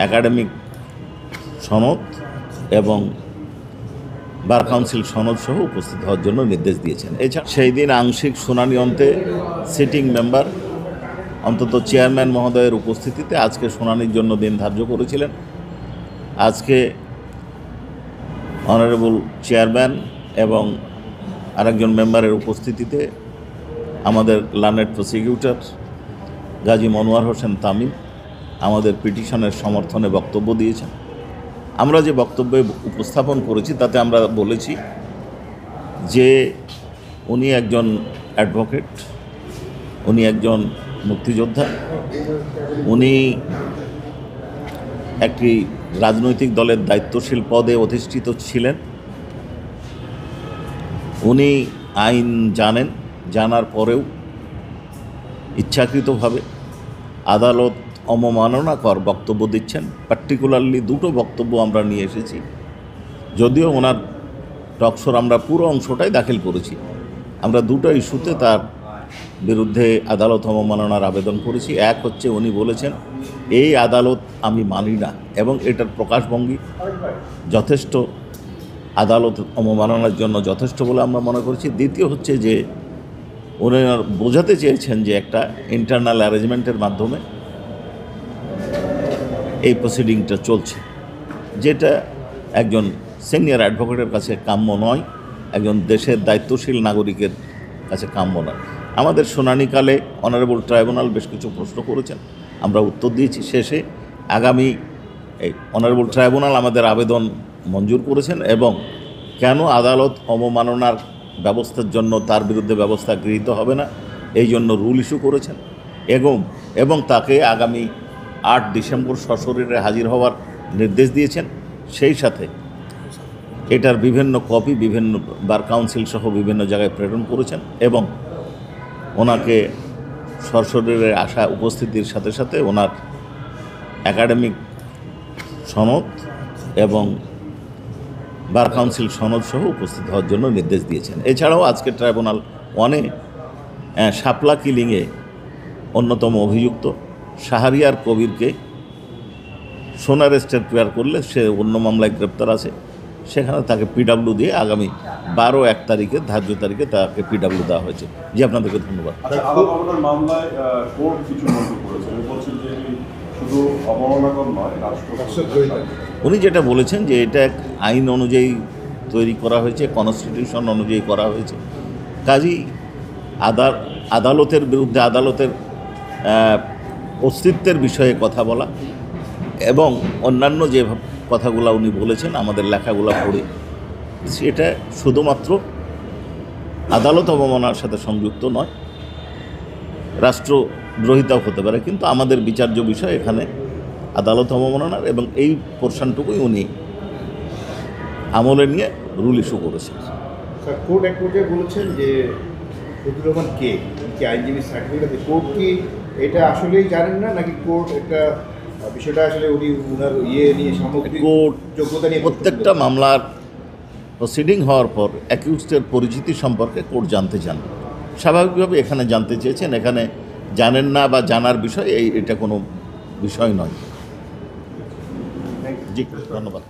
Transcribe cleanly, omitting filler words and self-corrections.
Academic সনদ এবং bar council সনদ সহ উপস্থিত হওয়ার জন্য নির্দেশ দিয়েছেন। এছাড়া সেই দিন আংশিক শুনানি অন্তে সিটিং মেম্বার অন্তত চেয়ারম্যান মহোদয়ের উপস্থিতিতে আজকে শুনানির জন্য দিন ধার্য করেছিলেন। আজকে অনারেবল চেয়ারম্যান এবং আরেকজন মেম্বারের উপস্থিতিতে আমাদের লার্নেড প্রসিকিউটর গাজী মনোয়ার হোসেন তামিম আমাদের পিটিশনের সমর্থনে বক্তব্য দিয়েছেন। আমরা যে বক্তব্যে উপস্থাপন করেছি তাতে আমরা বলেছি যে উনি একজন অ্যাডভোকেট, উনি একজন মুক্তিযোদ্ধা, উনি একটি রাজনৈতিক দলের দায়িত্বশীল পদে অধিষ্ঠিত ছিলেন। উনি আইন জানেন, জানার পরেও ইচ্ছাকৃতভাবে আদালত অবমাননাকর বক্তব্য দিচ্ছেন। পার্টিকুলারলি দুটো বক্তব্য আমরা নিয়ে এসেছি, যদিও ওনার টকশোর আমরা পুরো অংশটাই দাখিল করেছি। আমরা দুটো ইস্যুতে তার বিরুদ্ধে আদালত অবমাননার আবেদন করেছি। এক হচ্ছে উনি বলেছেন এই আদালত আমি মানি না এবং এটার প্রকাশভঙ্গি যথেষ্ট আদালত অবমাননার জন্য যথেষ্ট বলে আমরা মনে করছি। দ্বিতীয় হচ্ছে যে উনি বোঝাতে চেয়েছেন যে একটা ইন্টারনাল অ্যারেঞ্জমেন্টের মাধ্যমে এই প্রসিডিংটা চলছে, যেটা একজন সিনিয়র অ্যাডভোকেটের কাছে কাম্য নয়, একজন দেশের দায়িত্বশীল নাগরিকের কাছে কাম্য নয়। আমাদের শুনানিকালে অনারেবল ট্রাইব্যুনাল বেশ কিছু প্রশ্ন করেছেন, আমরা উত্তর দিয়েছি। শেষে আগামী এই অনারেবল ট্রাইব্যুনাল আমাদের আবেদন মঞ্জুর করেছেন এবং কেন আদালত অবমাননার ব্যবস্থার জন্য তার বিরুদ্ধে ব্যবস্থা গৃহীত হবে না এই জন্য রুল ইস্যু করেছেন এবং তাকে আগামী 8 ডিসেম্বর সশরীরে হাজির হওয়ার নির্দেশ দিয়েছেন। সেই সাথে এটার বিভিন্ন কপি বিভিন্ন বার কাউন্সিল সহ বিভিন্ন জায়গায় প্রেরণ করেছেন এবং ওনাকে সশরীরে আসা উপস্থিতির সাথে সাথে ওনার একাডেমিক সনদ এবং বার কাউন্সিল সনদ সহ উপস্থিত হওয়ার জন্য নির্দেশ দিয়েছেন। এছাড়াও আজকে ট্রাইব্যুনাল 1-এ শাপলা কিলিংয়ে অন্যতম অভিযুক্ত শাহরিয়ার কবিরকে সোনার স্টেট প্রেয়ার করলে সে অন্য মামলায় গ্রেপ্তার আছে, সেখানে তাকে পিডাব্লিউ দিয়ে আগামী 12-1 তারিখে ধার্য তারিখে তাকে পিডাব্লিউ দেওয়া হয়েছে। জি, আপনাদেরকে ধন্যবাদ। উনি যেটা বলেছেন যে এটা এক আইন অনুযায়ী তৈরি করা হয়েছে, কনস্টিটিউশন অনুযায়ী করা হয়েছে, কাজেই আদালতের বিরুদ্ধে আদালতের অস্তিত্বের বিষয়ে কথা বলা এবং অন্যান্য যে কথাগুলো উনি বলেছেন আমাদের লেখাগুলো পড়ে, সেটা শুধুমাত্র আদালত অবমাননার সাথে সংযুক্ত নয়, রাষ্ট্রদ্রোহিতাও হতে পারে, কিন্তু আমাদের বিচার্য বিষয় এখানে আদালত অবমাননার এবং এই পোর্শনটুকুই উনি আমলে নিয়ে রুল ইস্যু করেছেন। কোর্ট এক পর্যায়ে বলেছেন যে ফজলুর রহমান কে আইনজীবী সার্টিফিকেট আছে, কোর্ট কি এটা আসলেই জানেন না নাকি কোর্ট একটা বিষয়টা আসলে উনি ওনার নিয়ে সামগ্রিক কোর্ট যোগ্যতা নিয়ে প্রত্যেকটা মামলার প্রসিডিং হওয়ার পর অ্যাকিউজডের পরিচিতি সম্পর্কে কোর্ট জানতে চান। স্বাভাবিকভাবে এখানে জানতে চেয়েছেন, এখানে জানেন না বা জানার বিষয় এটা কোনো বিষয় নয়। জি, ধন্যবাদ।